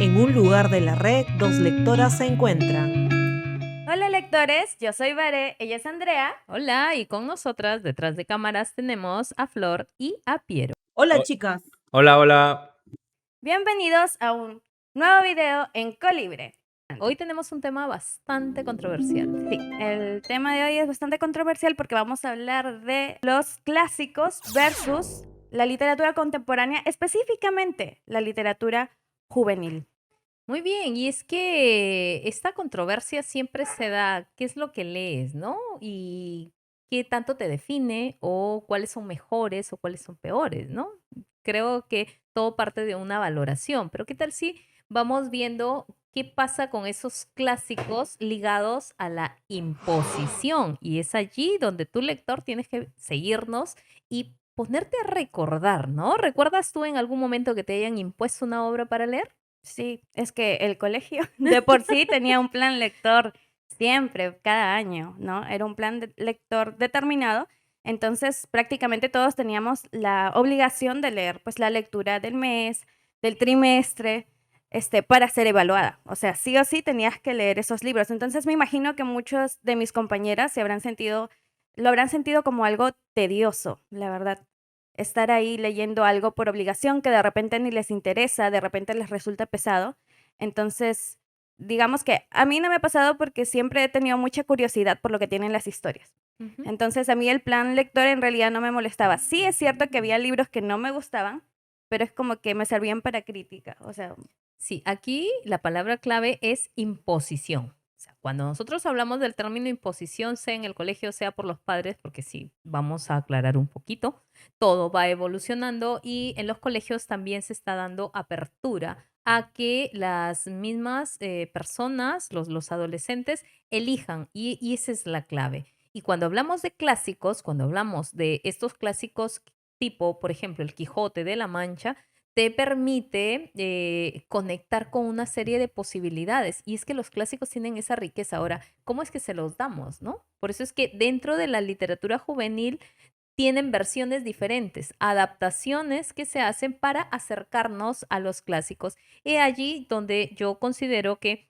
En un lugar de la red, dos lectoras se encuentran. Hola lectores, yo soy Vare, ella es Andrea. Hola, y con nosotras detrás de cámaras tenemos a Flor y a Piero. Hola Ho- chicas. Hola, hola. Bienvenidos a un nuevo video en Colibre. Hoy tenemos un tema bastante controversial. Sí, el tema de hoy es bastante controversial porque vamos a hablar de los clásicos versus la literatura contemporánea, específicamente la literatura juvenil. Muy bien, y es que esta controversia siempre se da, ¿qué es lo que lees, no? Y qué tanto te define o cuáles son mejores o cuáles son peores, ¿no? Creo que todo parte de una valoración, pero ¿qué tal si vamos viendo qué pasa con esos clásicos ligados a la imposición? Y es allí donde tu lector tienes que seguirnos y ponerte a recordar, ¿no? ¿Recuerdas tú en algún momento que te hayan impuesto una obra para leer? Sí, es que el colegio de por sí tenía un plan lector siempre, cada año, ¿no? Era un plan de lector determinado. Entonces, prácticamente todos teníamos la obligación de leer, pues, la lectura del mes, del trimestre, para ser evaluada. O sea, sí o sí tenías que leer esos libros. Entonces, me imagino que muchos de mis compañeras lo habrán sentido como algo tedioso, la verdad, estar ahí leyendo algo por obligación que de repente ni les interesa, de repente les resulta pesado. Entonces, digamos que a mí no me ha pasado porque siempre he tenido mucha curiosidad por lo que tienen las historias. Ujú. Entonces, a mí el plan lector en realidad no me molestaba. Sí es cierto que había libros que no me gustaban, pero es como que me servían para crítica. O sea, Sí, aquí la palabra clave es imposición. O sea, cuando nosotros hablamos del término imposición, sea en el colegio, sea por los padres, porque sí, vamos a aclarar un poquito, todo va evolucionando y en los colegios también se está dando apertura a que las mismas personas, los adolescentes, elijan y esa es la clave. Y cuando hablamos de clásicos, cuando hablamos de estos clásicos tipo, por ejemplo, el Quijote de la Mancha, te permite conectar con una serie de posibilidades. Y es que los clásicos tienen esa riqueza. Ahora, ¿cómo es que se los damos, no? Por eso es que dentro de la literatura juvenil tienen versiones diferentes, adaptaciones que se hacen para acercarnos a los clásicos. Y allí donde yo considero que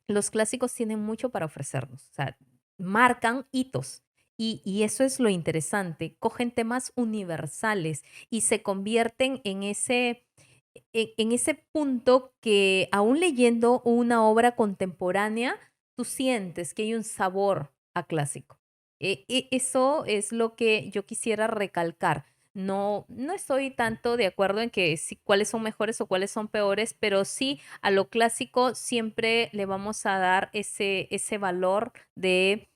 los clásicos tienen mucho para ofrecernos, o sea, marcan hitos. Y eso es lo interesante, cogen temas universales y se convierten en ese punto que aún leyendo una obra contemporánea, tú sientes que hay un sabor a clásico. Eso es lo que yo quisiera recalcar. No estoy tanto de acuerdo en que sí, cuáles son mejores o cuáles son peores, pero sí a lo clásico siempre le vamos a dar ese valor de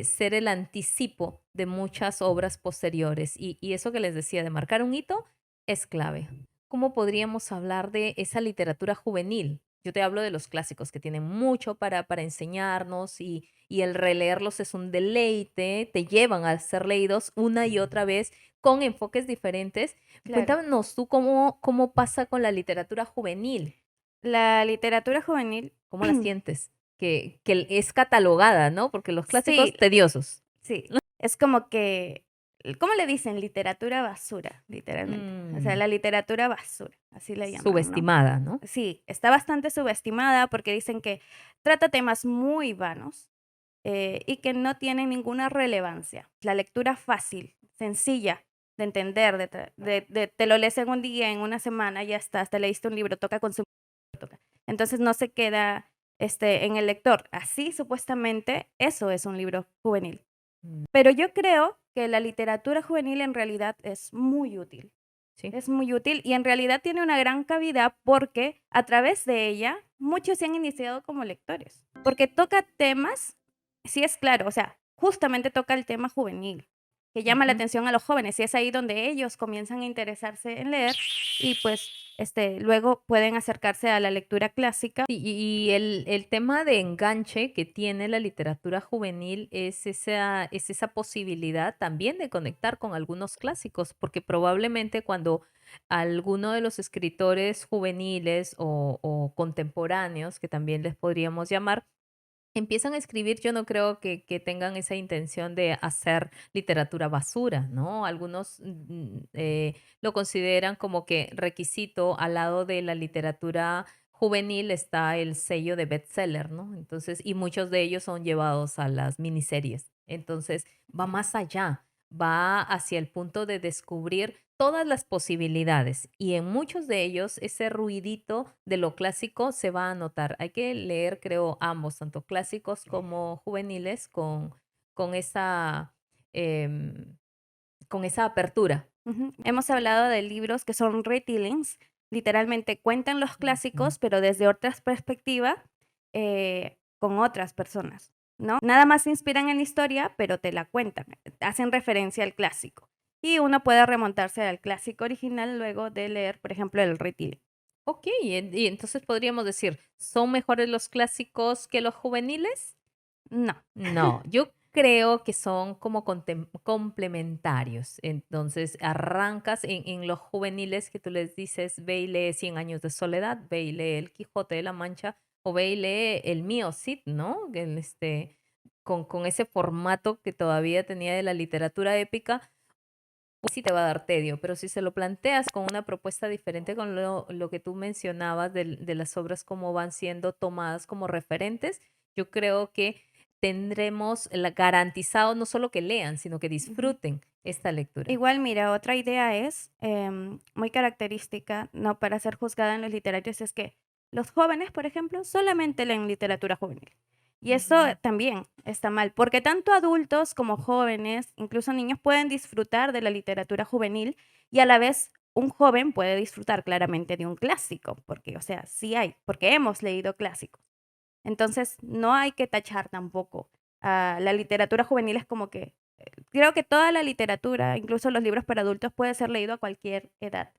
ser el anticipo de muchas obras posteriores. Y eso que les decía de marcar un hito es clave. ¿Cómo podríamos hablar de esa literatura juvenil? Yo te hablo de los clásicos que tienen mucho para enseñarnos y el releerlos es un deleite, te llevan a ser leídos una y otra vez con enfoques diferentes. claro. Cuéntanos tú cómo pasa con la literatura juvenil, La literatura juvenil, cómo la sientes, que es catalogada, ¿no? Porque los sí, clásicos tediosos. sí, es como que, ¿cómo le dicen? Literatura basura, literalmente. O sea, Mm, la literatura basura, así le llaman, ¿no? subestimada, ¿no? Sí, está bastante subestimada porque dicen que trata temas muy vanos y que no tienen ninguna relevancia. La lectura fácil, sencilla de entender, te lo lees en un día, en una semana, ya está, te leíste un libro, toca consumir. Entonces no se queda en el lector. Así supuestamente eso es un libro juvenil. Mm, Pero yo creo que la literatura juvenil en realidad es muy útil. sí. Es muy útil y en realidad tiene una gran cabida porque a través de ella muchos se han iniciado como lectores. Porque toca temas, sí es claro, o sea, justamente toca el tema juvenil, que llama la Ujú. atención a los jóvenes y es ahí donde ellos comienzan a interesarse en leer y pues luego pueden acercarse a la lectura clásica. Sí, y el tema de enganche que tiene la literatura juvenil es esa posibilidad también de conectar con algunos clásicos, porque probablemente cuando alguno de los escritores juveniles o contemporáneos, que también les podríamos llamar, empiezan a escribir, yo no creo que tengan esa intención de hacer literatura basura, ¿no? Algunos lo consideran como que requisito al lado de la literatura juvenil está el sello de bestseller, ¿no? Entonces, y muchos de ellos son llevados a las miniseries. Entonces, va más allá, va hacia el punto de descubrir todas las posibilidades y en muchos de ellos ese ruidito de lo clásico se va a notar. Hay que leer, creo, ambos, tanto clásicos como juveniles, con esa, em, con esa apertura. Ujú. Hemos hablado de libros que son retellings, literalmente cuentan los Ujú. clásicos, pero desde otras perspectivas, con otras personas, ¿no? Nada más se inspiran en la historia, pero te la cuentan, hacen referencia al clásico. Y uno puede remontarse al clásico original luego de leer, por ejemplo, el retelling. Ok, y entonces podríamos decir, ¿son mejores los clásicos que los juveniles? No. No, yo creo que son como complementarios. Entonces, arrancas en los juveniles que tú les dices, ve y lee Cien años de soledad, ve y lee El Quijote de la Mancha, o ve y lee el mío, Cid, ¿no? Con ese formato que todavía tenía de la literatura épica, pues sí te va a dar tedio, pero si se lo planteas con una propuesta diferente con lo que tú mencionabas de las obras como van siendo tomadas como referentes, yo creo que tendremos garantizado no solo que lean, sino que Ujú. disfruten esta lectura. Igual, mira, otra idea es muy característica, no para ser juzgada en los literarios, es que los jóvenes, por ejemplo, solamente leen literatura juvenil. Y eso también está mal, porque tanto adultos como jóvenes, incluso niños, pueden disfrutar de la literatura juvenil y a la vez un joven puede disfrutar claramente de un clásico, porque, o sea, sí hay, porque hemos leído clásicos. Entonces, no hay que tachar tampoco a la literatura juvenil, es como que creo que toda la literatura, incluso los libros para adultos, puede ser leído a cualquier edad,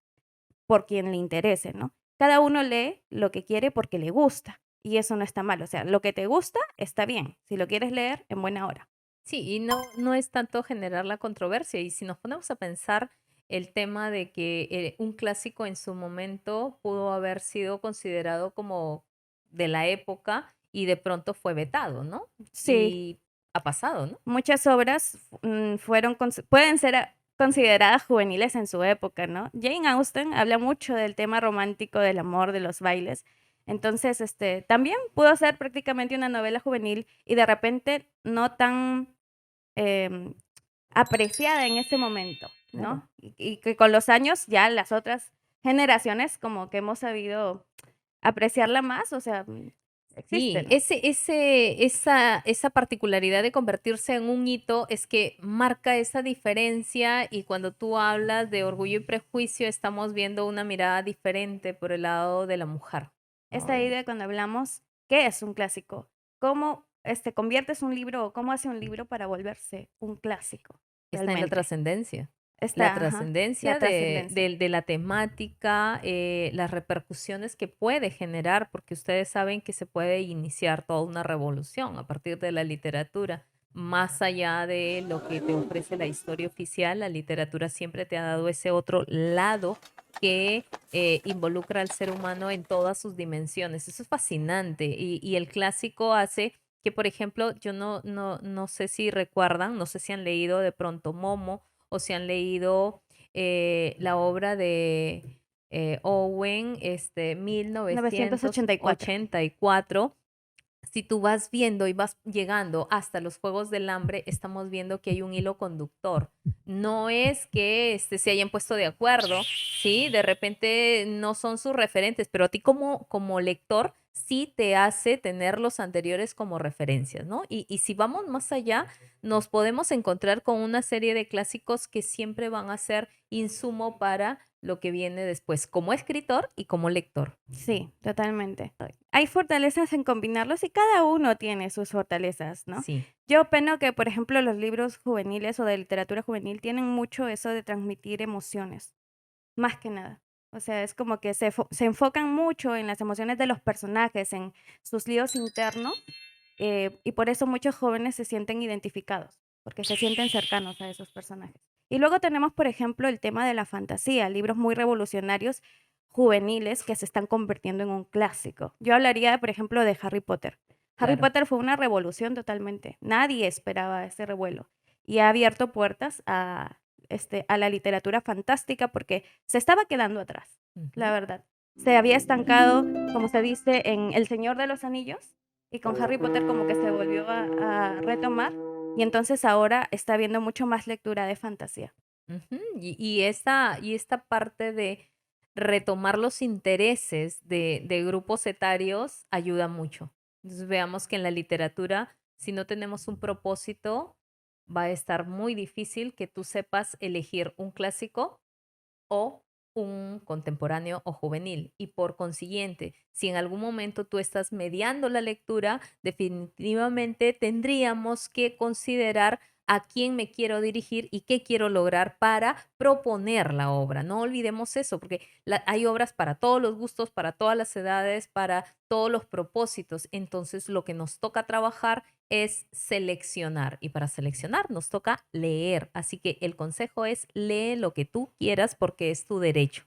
por quien le interese, ¿no? Cada uno lee lo que quiere porque le gusta, y eso no está mal. O sea, lo que te gusta está bien. Si lo quieres leer, en buena hora. Sí, y no es tanto generar la controversia. Y si nos ponemos a pensar el tema de que un clásico en su momento pudo haber sido considerado como de la época y de pronto fue vetado, ¿no? Sí, Y ha pasado, ¿no? muchas obras pueden ser consideradas juveniles en su época, ¿no? Jane Austen habla mucho del tema romántico, del amor, de los bailes. Entonces, también pudo ser prácticamente una novela juvenil y de repente no tan em, apreciada en ese momento, Claro. ¿no? Y que con los años ya las otras generaciones como que hemos sabido apreciarla más, o sea, existe, Sí, ¿no? esa particularidad de convertirse en un hito es que marca esa diferencia y cuando tú hablas de Orgullo y Prejuicio estamos viendo una mirada diferente por el lado de la mujer, ¿no? Esta idea cuando hablamos, ¿qué es un clásico? ¿Cómo conviertes un libro o cómo hace un libro para volverse un clásico Está en la realmente? trascendencia. La Esta, ajá, la trascendencia trascendencia. de la temática, las repercusiones que puede generar, porque ustedes saben que se puede iniciar toda una revolución a partir de la literatura. Más allá de lo que te ofrece la historia oficial, la literatura siempre te ha dado ese otro lado que involucra al ser humano en todas sus dimensiones. Eso es fascinante y el clásico hace que, por ejemplo, yo no sé si recuerdan, no sé si han leído de pronto Momo o si han leído la obra de Owen, 984. 1984. Si tú vas viendo y vas llegando hasta los Juegos del Hambre, estamos viendo que hay un hilo conductor. No es que se hayan puesto de acuerdo, ¿sí? De repente no son sus referentes, pero a ti como lector sí te hace tener los anteriores como referencias, ¿no? Y si vamos más allá, nos podemos encontrar con una serie de clásicos que siempre van a ser insumo para lo que viene después, como escritor y como lector. Sí, totalmente. Hay fortalezas en combinarlos y cada uno tiene sus fortalezas, ¿no? Sí. Yo opino que, por ejemplo, los libros juveniles o de literatura juvenil tienen mucho eso de transmitir emociones, más que nada. O sea, es como que se enfocan mucho en las emociones de los personajes, en sus líos internos, y por eso muchos jóvenes se sienten identificados, porque se sienten cercanos a esos personajes. Y luego tenemos, por ejemplo, el tema de la fantasía, libros muy revolucionarios juveniles que se están convirtiendo en un clásico. Yo hablaría, por ejemplo, de Harry Potter. Harry Claro. Potter fue una revolución totalmente. Nadie esperaba ese revuelo y ha abierto puertas a la literatura fantástica porque se estaba quedando atrás, la Ujú. verdad. se había estancado, como se dice, en El Señor de los Anillos, y con Harry Potter como que se volvió a retomar, y entonces ahora está habiendo mucho más lectura de fantasía. Ujú. Y esta parte de retomar los intereses de grupos etarios ayuda mucho. Entonces veamos que en la literatura, si no tenemos un propósito, va a estar muy difícil que tú sepas elegir un clásico o un contemporáneo o juvenil. Y por consiguiente, si en algún momento tú estás mediando la lectura, definitivamente tendríamos que considerar a quién me quiero dirigir y qué quiero lograr para proponer la obra. No olvidemos eso, porque hay obras para todos los gustos, para todas las edades, para todos los propósitos. Entonces, lo que nos toca trabajar es seleccionar y para seleccionar nos toca leer. Así que el consejo es lee lo que tú quieras porque es tu derecho.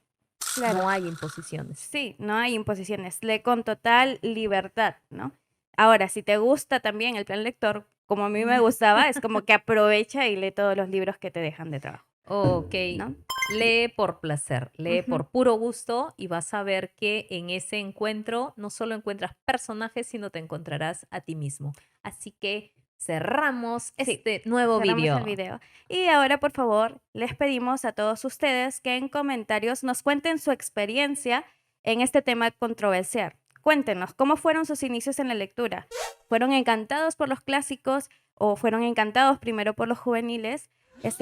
Claro. No hay imposiciones. Sí, no hay imposiciones, lee con total libertad, ¿no? Ahora, si te gusta también el plan lector, como a mí me gustaba, es como que aprovecha y lee todos los libros que te dejan de trabajo, Ok, ¿no? lee por placer, lee Ujú. por puro gusto y vas a ver que en ese encuentro no solo encuentras personajes, sino te encontrarás a ti mismo. Así que cerramos Sí, este nuevo cerramos el video. video. Y ahora, por favor, les pedimos a todos ustedes que en comentarios nos cuenten su experiencia en este tema controversial. Cuéntenos, ¿cómo fueron sus inicios en la lectura? ¿Fueron encantados por los clásicos o fueron encantados primero por los juveniles?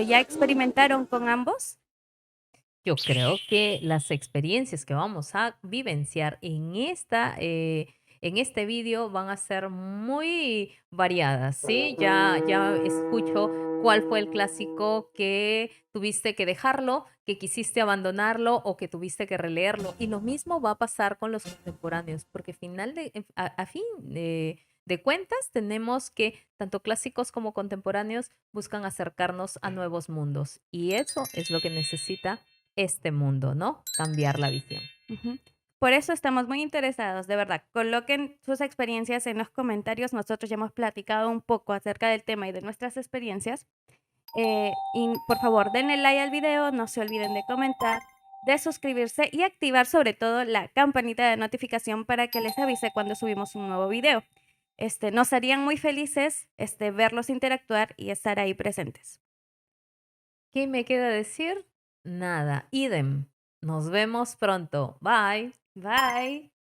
¿Ya experimentaron con ambos? Yo creo que las experiencias que vamos a vivenciar en este vídeo van a ser muy variadas, ¿sí? Ya escucho cuál fue el clásico que tuviste que dejarlo, que quisiste abandonarlo o que tuviste que releerlo. Y lo mismo va a pasar con los contemporáneos, porque a fin de cuentas tenemos que tanto clásicos como contemporáneos buscan acercarnos a nuevos mundos. Y eso es lo que necesita este mundo, ¿no? Cambiar la visión. Ujú. Por eso estamos muy interesados, de verdad. Coloquen sus experiencias en los comentarios. Nosotros ya hemos platicado un poco acerca del tema y de nuestras experiencias. Y por favor, denle like al video, no se olviden de comentar, de suscribirse y activar sobre todo la campanita de notificación para que les avise cuando subimos un nuevo video. Nos harían muy felices verlos interactuar y estar ahí presentes. ¿Qué me queda decir? Nada. Idem. Nos vemos pronto. Bye. Bye.